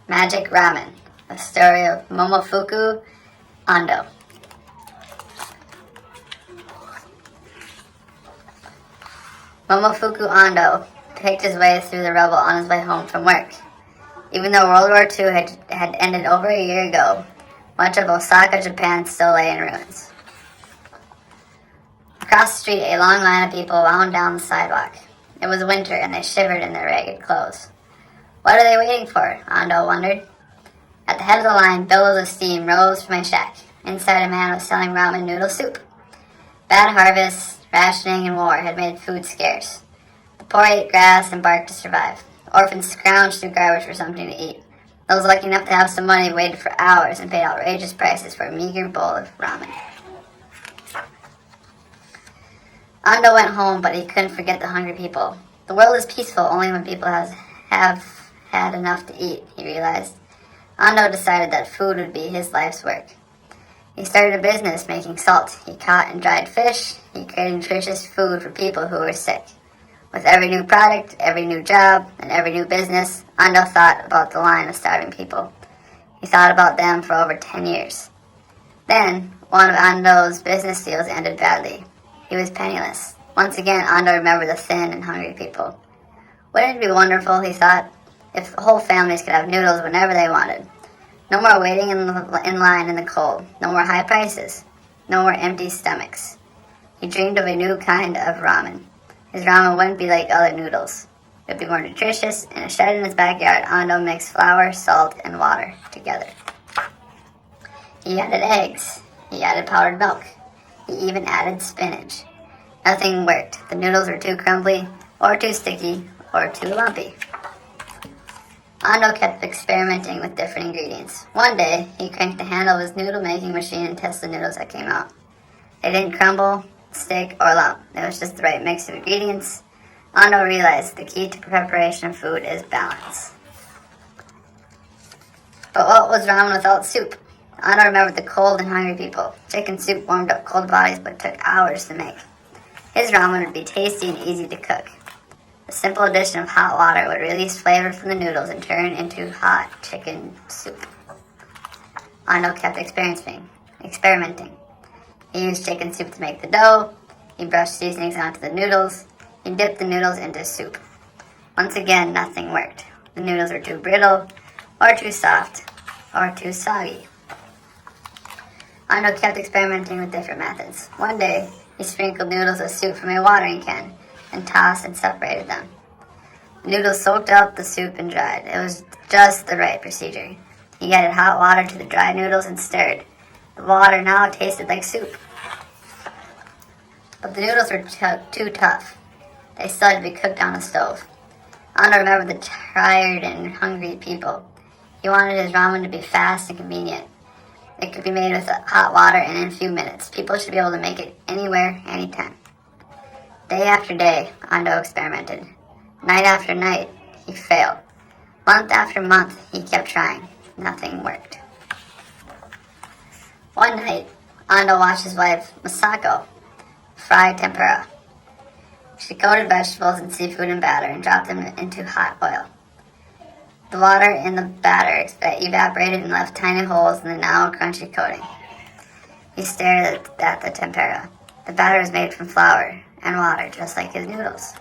Magic Ramen, a story of Momofuku Ando. Momofuku Ando picked his way through the rubble on his way home from work. Even though World War II had ended over a year ago, much of Osaka, Japan still lay in ruins. Across the street, a long line of people wound down the sidewalk. It was winter, and they shivered in their ragged clothes. What are they waiting for? Ando wondered. At the head of the line, billows of steam rose from a shack. Inside, a man was selling ramen noodle soup. Bad harvests, rationing, and war had made food scarce. The poor ate grass and bark to survive. Orphans scrounged through garbage for something to eat. Those lucky enough to have some money waited for hours and paid outrageous prices for a meager bowl of ramen. Ando went home, but he couldn't forget the hungry people. The world is peaceful only when people have had enough to eat, he realized. Ando decided that food would be his life's work. He started a business making salt. He caught and dried fish. He created nutritious food for people who were sick. With every new product, every new job, and every new business, Ando thought about the line of starving people. He thought about them for over 10 years. Then, one of Ando's business deals ended badly. He was penniless. Once again, Ando remembered the thin and hungry people. Wouldn't it be wonderful, he thought, if whole families could have noodles whenever they wanted? No more waiting in line in the cold. No more high prices. No more empty stomachs. He dreamed of a new kind of ramen. His ramen wouldn't be like other noodles. It would be more nutritious. In a shed in his backyard, Ando mixed flour, salt, and water together. He added eggs. He added powdered milk. He even added spinach. Nothing worked. The noodles were too crumbly, or too sticky, or too lumpy. Ando kept experimenting with different ingredients. One day, he cranked the handle of his noodle-making machine and tested the noodles that came out. They didn't crumble, stick, or lump. It was just the right mix of ingredients. Ando realized the key to preparation of food is balance. But what was ramen without soup? Ando remembered the cold and hungry people. Chicken soup warmed up cold bodies but took hours to make. His ramen would be tasty and easy to cook. The simple addition of hot water would release flavor from the noodles and turn into hot chicken soup. Ando kept experimenting. He used chicken soup to make the dough. He brushed seasonings onto the noodles. He dipped the noodles into soup. Once again, nothing worked. The noodles were too brittle, or too soft, or too soggy. Ando kept experimenting with different methods. One day, he sprinkled noodles of soup from a watering can and tossed and separated them. The noodles soaked up the soup and dried. It was just the right procedure. He added hot water to the dried noodles and stirred. The water now tasted like soup. But the noodles were too tough. They still had to be cooked on a stove. Ando remembered the tired and hungry people. He wanted his ramen to be fast and convenient. It could be made with hot water and in a few minutes. People should be able to make it anywhere, anytime. Day after day, Ando experimented. Night after night, he failed. Month after month, he kept trying. Nothing worked. One night, Ando watched his wife, Masako, fry tempura. She coated vegetables and seafood in batter and dropped them into hot oil. The water in the batter evaporated and left tiny holes in the now crunchy coating. He stared at the tempura. The batter was made from flour and water, just like his noodles.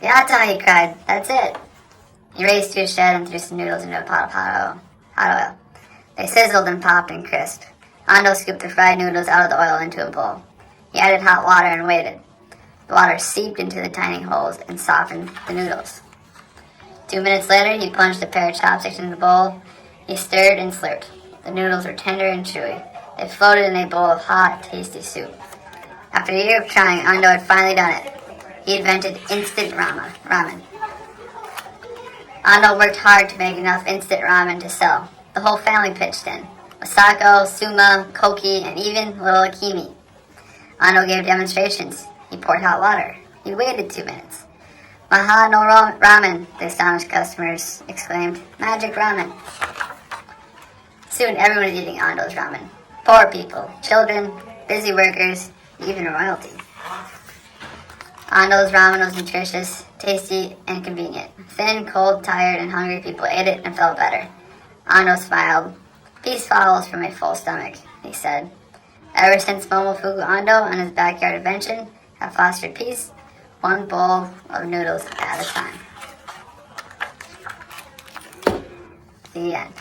"Yatta!" he cried. "That's it." He raced to his shed and threw some noodles into a pot of hot oil. They sizzled and popped and crisped. Ando scooped the fried noodles out of the oil into a bowl. He added hot water and waited. The water seeped into the tiny holes and softened the noodles. 2 minutes later, he plunged a pair of chopsticks into the bowl. He stirred and slurped. The noodles were tender and chewy. They floated in a bowl of hot, tasty soup. After a year of trying, Ando had finally done it. He invented instant ramen. Ando worked hard to make enough instant ramen to sell. The whole family pitched in. Masako, Suma, Koki, and even little Akimi. Ando gave demonstrations. He poured hot water. He waited 2 minutes. "Maha no ramen," the astonished customers exclaimed. "Magic ramen." Soon everyone was eating Ando's ramen. Poor people, children, busy workers, even royalty. Ando's ramen was nutritious, tasty, and convenient. Thin, cold, tired, and hungry people ate it and felt better. Ando smiled. Peace follows from a full stomach, he said. Ever since Momofuku Ando and his backyard invention have fostered peace, one bowl of noodles at a time. The end.